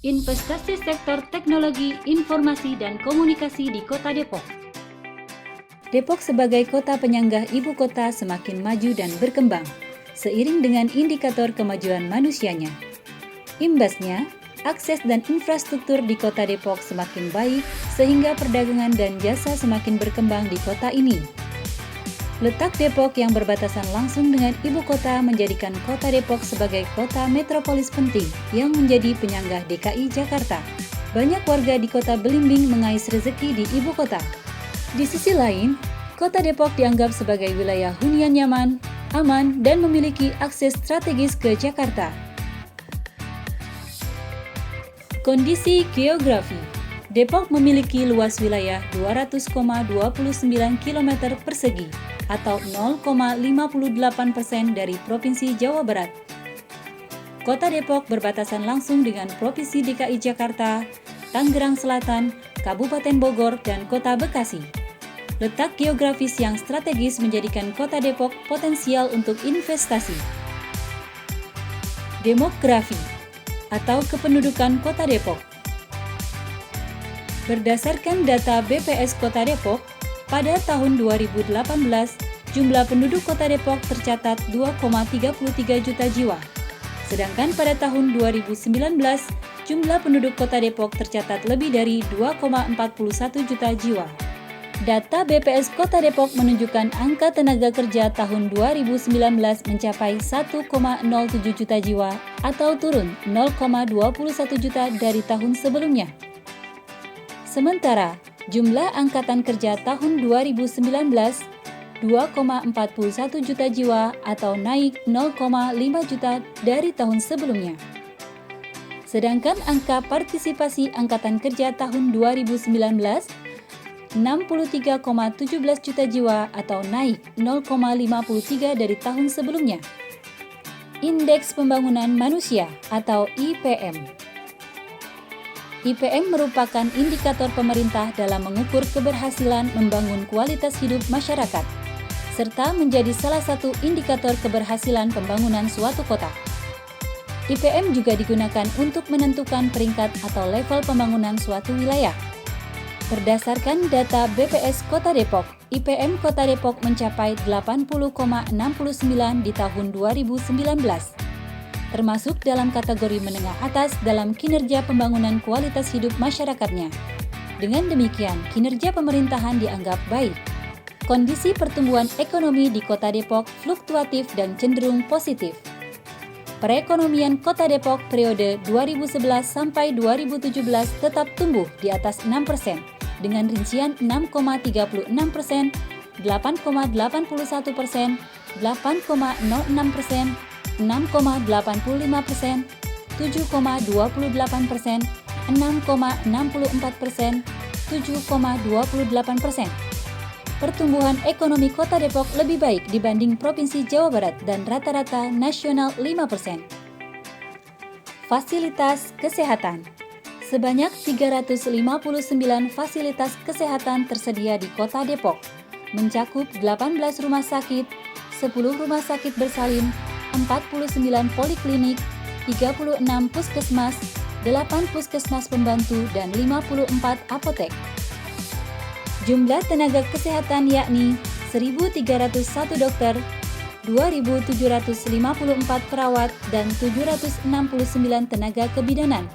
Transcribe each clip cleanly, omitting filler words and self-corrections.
Investasi sektor teknologi, informasi, dan komunikasi di Kota Depok. Depok sebagai kota penyangga ibu kota semakin maju dan berkembang, seiring dengan indikator kemajuan manusianya. Imbasnya, akses dan infrastruktur di Kota Depok semakin baik, sehingga perdagangan dan jasa semakin berkembang di kota ini. Letak Depok yang berbatasan langsung dengan ibu kota menjadikan Kota Depok sebagai kota metropolis penting yang menjadi penyangga DKI Jakarta. Banyak warga di kota Belimbing mengais rezeki di ibu kota. Di sisi lain, Kota Depok dianggap sebagai wilayah hunian nyaman, aman, dan memiliki akses strategis ke Jakarta. Kondisi geografi. Depok memiliki luas wilayah 200,29 km persegi atau 0,58% dari Provinsi Jawa Barat. Kota Depok berbatasan langsung dengan Provinsi DKI Jakarta, Tangerang Selatan, Kabupaten Bogor, dan Kota Bekasi. Letak geografis yang strategis menjadikan Kota Depok potensial untuk investasi. Demografi atau kependudukan Kota Depok. Berdasarkan data BPS Kota Depok, pada tahun 2018, jumlah penduduk Kota Depok tercatat 2,33 juta jiwa. Sedangkan pada tahun 2019, jumlah penduduk Kota Depok tercatat lebih dari 2,41 juta jiwa. Data BPS Kota Depok menunjukkan angka tenaga kerja tahun 2019 mencapai 1,07 juta jiwa atau turun 0,21 juta dari tahun sebelumnya. Sementara, jumlah angkatan kerja tahun 2019 2,41 juta jiwa atau naik 0,5 juta dari tahun sebelumnya. Sedangkan angka partisipasi angkatan kerja tahun 2019 63,17 juta jiwa atau naik 0,53 dari tahun sebelumnya. Indeks Pembangunan Manusia atau IPM. IPM merupakan indikator pemerintah dalam mengukur keberhasilan membangun kualitas hidup masyarakat, serta menjadi salah satu indikator keberhasilan pembangunan suatu kota. IPM juga digunakan untuk menentukan peringkat atau level pembangunan suatu wilayah. Berdasarkan data BPS Kota Depok, IPM Kota Depok mencapai 80,69 di tahun 2019. Termasuk dalam kategori menengah atas dalam kinerja pembangunan kualitas hidup masyarakatnya. Dengan demikian, kinerja pemerintahan dianggap baik. Kondisi pertumbuhan ekonomi di Kota Depok fluktuatif dan cenderung positif. Perekonomian Kota Depok periode 2011 sampai 2017 tetap tumbuh di atas 6%, dengan rincian 6,36%, 8,81%, 8,06%, 6,85%, 7,28%, 6,64%, 7,28%. Pertumbuhan ekonomi Kota Depok lebih baik dibanding Provinsi Jawa Barat dan rata-rata nasional 5%. Fasilitas kesehatan. Sebanyak 359 fasilitas kesehatan tersedia di Kota Depok, mencakup 18 rumah sakit, 10 rumah sakit bersalin, 49 poliklinik, 36 puskesmas, 8 puskesmas pembantu, dan 54 apotek. Jumlah tenaga kesehatan yakni 1.301 dokter, 2.754 perawat, dan 769 tenaga kebidanan.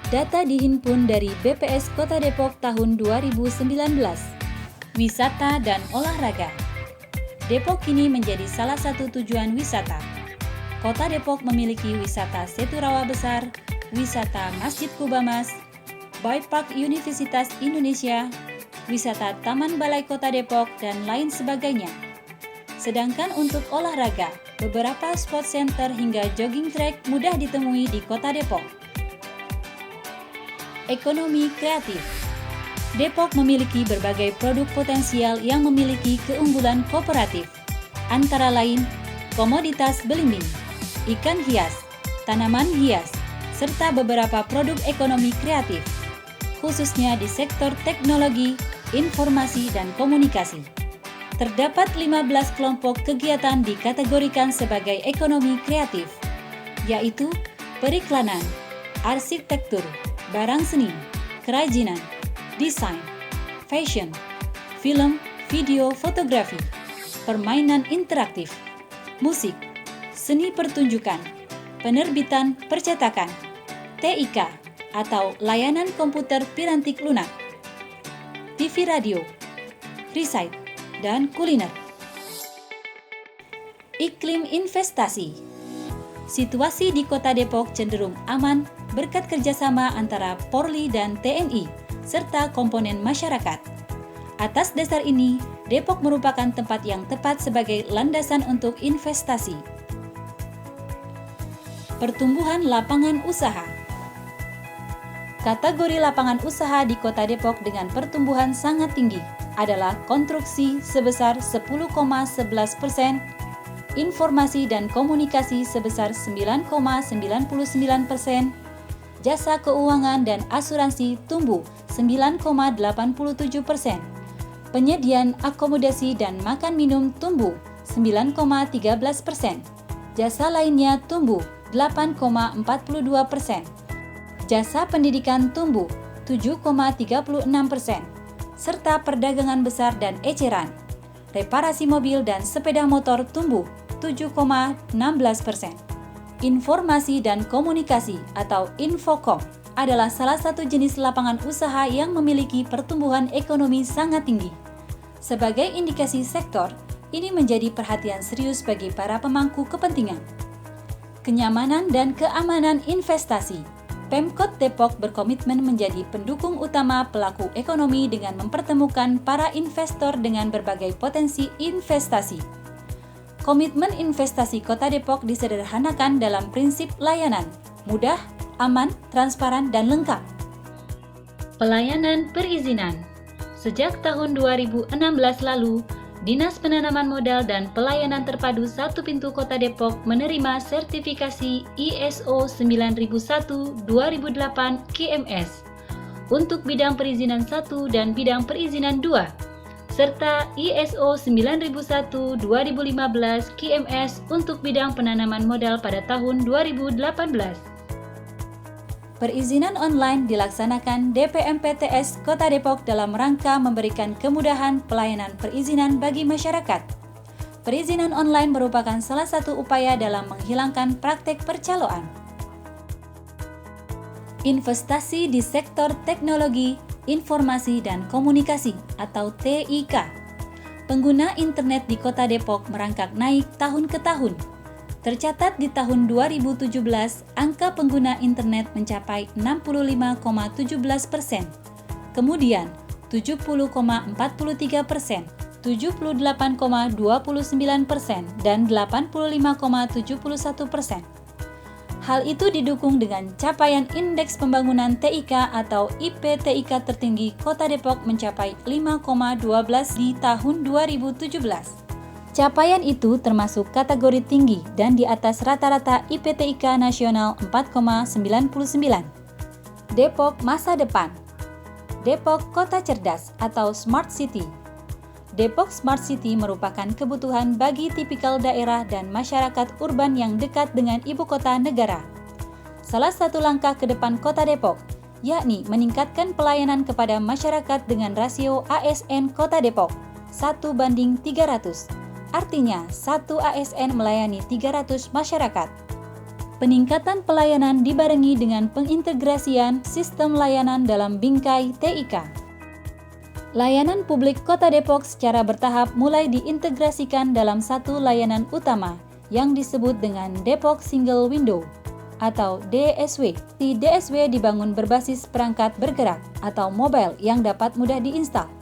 Data dihimpun dari BPS Kota Depok tahun 2019. Wisata dan olahraga. Depok kini menjadi salah satu tujuan wisata. Kota Depok memiliki wisata Setu Rawa Besar, wisata Masjid Kubamas, Bike Park Universitas Indonesia, wisata Taman Balai Kota Depok, dan lain sebagainya. Sedangkan untuk olahraga, beberapa sport center hingga jogging track mudah ditemui di Kota Depok. Ekonomi kreatif. Depok memiliki berbagai produk potensial yang memiliki keunggulan kooperatif, antara lain komoditas belimbing, ikan hias, tanaman hias, serta beberapa produk ekonomi kreatif, khususnya di sektor teknologi, informasi, dan komunikasi. Terdapat 15 kelompok kegiatan dikategorikan sebagai ekonomi kreatif, yaitu periklanan, arsitektur, barang seni, kerajinan, desain, fashion, film, video, fotografi, permainan interaktif, musik, seni pertunjukan, penerbitan percetakan, TIK atau layanan komputer pirantik lunak, TV radio, riset, dan kuliner. Iklim investasi. Situasi di Kota Depok cenderung aman berkat kerjasama antara Polri dan TNI, serta komponen masyarakat. Atas dasar ini, Depok merupakan tempat yang tepat sebagai landasan untuk investasi. Pertumbuhan lapangan usaha. Kategori lapangan usaha di Kota Depok dengan pertumbuhan sangat tinggi adalah konstruksi sebesar 10,11%, informasi dan komunikasi sebesar 9,99%, jasa keuangan dan asuransi tumbuh 9,87%, penyediaan akomodasi dan makan minum tumbuh 9,13%, jasa lainnya tumbuh 8,42%, jasa pendidikan tumbuh 7,36%, serta perdagangan besar dan eceran, reparasi mobil dan sepeda motor tumbuh 7,16%. Informasi dan komunikasi atau Infocom adalah salah satu jenis lapangan usaha yang memiliki pertumbuhan ekonomi sangat tinggi. Sebagai indikasi sektor, ini menjadi perhatian serius bagi para pemangku kepentingan. Kenyamanan dan keamanan investasi. Pemkot Depok berkomitmen menjadi pendukung utama pelaku ekonomi dengan mempertemukan para investor dengan berbagai potensi investasi. Komitmen investasi Kota Depok disederhanakan dalam prinsip layanan, mudah, aman, transparan, dan lengkap. Pelayanan perizinan. Sejak tahun 2016 lalu, Dinas Penanaman Modal dan Pelayanan Terpadu Satu Pintu Kota Depok menerima sertifikasi ISO 9001-2008 KMS untuk bidang perizinan 1 dan bidang perizinan 2, serta ISO 9001-2015 KMS untuk bidang penanaman modal pada tahun 2018. Perizinan online dilaksanakan DPMPTS Kota Depok dalam rangka memberikan kemudahan pelayanan perizinan bagi masyarakat. Perizinan online merupakan salah satu upaya dalam menghilangkan praktek percaloan. Investasi di sektor teknologi, informasi dan komunikasi atau TIK. Pengguna internet di Kota Depok merangkak naik tahun ke tahun. Tercatat di tahun 2017, angka pengguna internet mencapai 65,17%, kemudian 70,43%, 78,29%, dan 85,71%. Hal itu didukung dengan capaian Indeks Pembangunan TIK atau IPTIK tertinggi Kota Depok mencapai 5,12 di tahun 2017. Capaian itu termasuk kategori tinggi dan di atas rata-rata IPTIK nasional 4,99. Depok masa depan. Depok Kota Cerdas atau Smart City. Depok Smart City merupakan kebutuhan bagi tipikal daerah dan masyarakat urban yang dekat dengan ibu kota negara. Salah satu langkah ke depan Kota Depok, yakni meningkatkan pelayanan kepada masyarakat dengan rasio ASN Kota Depok 1:300. Artinya, 1 ASN melayani 300 masyarakat. Peningkatan pelayanan dibarengi dengan pengintegrasian sistem layanan dalam bingkai TIK. Layanan publik Kota Depok secara bertahap mulai diintegrasikan dalam satu layanan utama yang disebut dengan Depok Single Window atau DSW. Di DSW dibangun berbasis perangkat bergerak atau mobile yang dapat mudah diinstal.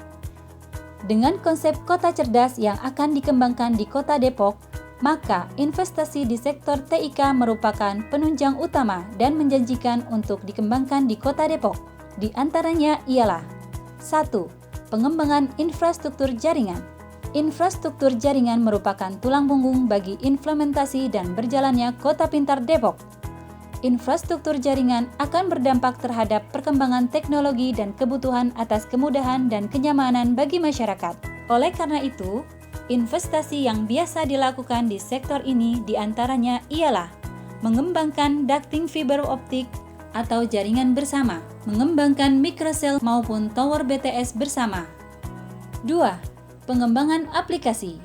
Dengan konsep kota cerdas yang akan dikembangkan di Kota Depok, maka investasi di sektor TIK merupakan penunjang utama dan menjanjikan untuk dikembangkan di Kota Depok. Di antaranya ialah 1. Pengembangan infrastruktur jaringan. Infrastruktur jaringan merupakan tulang punggung bagi implementasi dan berjalannya Kota Pintar Depok. Infrastruktur jaringan akan berdampak terhadap perkembangan teknologi dan kebutuhan atas kemudahan dan kenyamanan bagi masyarakat. Oleh karena itu, investasi yang biasa dilakukan di sektor ini diantaranya ialah mengembangkan ducting fiber optik atau jaringan bersama, mengembangkan microcell maupun tower BTS bersama. 2. Pengembangan aplikasi.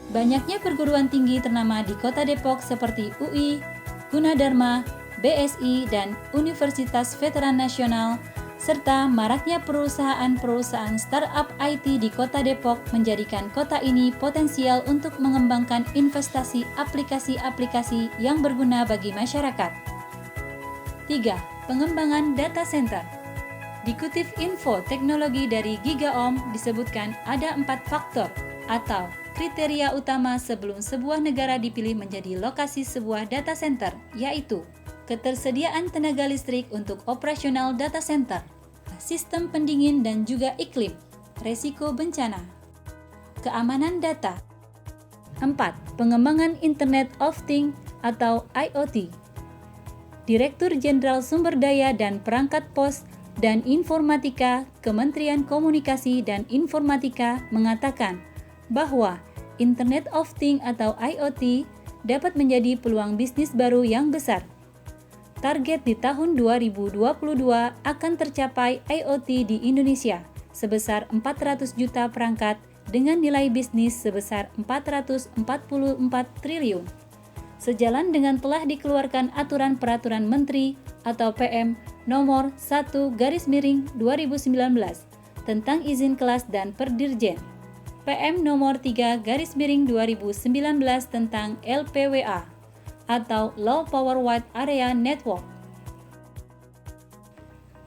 Banyaknya perguruan tinggi ternama di Kota Depok seperti UI, Gunadarma, BSI, dan Universitas Veteran Nasional, serta maraknya perusahaan-perusahaan startup IT di Kota Depok menjadikan kota ini potensial untuk mengembangkan investasi aplikasi-aplikasi yang berguna bagi masyarakat. 3. Pengembangan data center. Dikutip info teknologi dari GigaOM disebutkan ada 4 faktor atau kriteria utama sebelum sebuah negara dipilih menjadi lokasi sebuah data center, yaitu ketersediaan tenaga listrik untuk operasional data center, sistem pendingin dan juga iklim, resiko bencana, keamanan data. 4. Pengembangan Internet of Things atau IoT. Direktur Jenderal Sumber Daya dan Perangkat Pos dan Informatika Kementerian Komunikasi dan Informatika mengatakan bahwa Internet of Things atau IoT dapat menjadi peluang bisnis baru yang besar. Target di tahun 2022 akan tercapai IoT di Indonesia sebesar 400 juta perangkat dengan nilai bisnis sebesar 444 triliun. Sejalan dengan telah dikeluarkan Aturan Peraturan Menteri atau PM nomor 1/2019 tentang izin kelas dan perdirjen, PM nomor 3/2019 tentang LPWA atau Low Power Wide Area Network.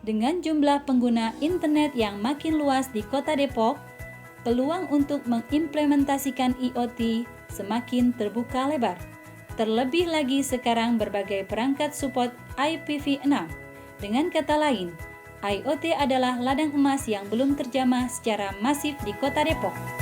Dengan jumlah pengguna internet yang makin luas di Kota Depok, peluang untuk mengimplementasikan IoT semakin terbuka lebar. Terlebih lagi sekarang berbagai perangkat support IPv6. Dengan kata lain, IoT adalah ladang emas yang belum terjamah secara masif di Kota Depok.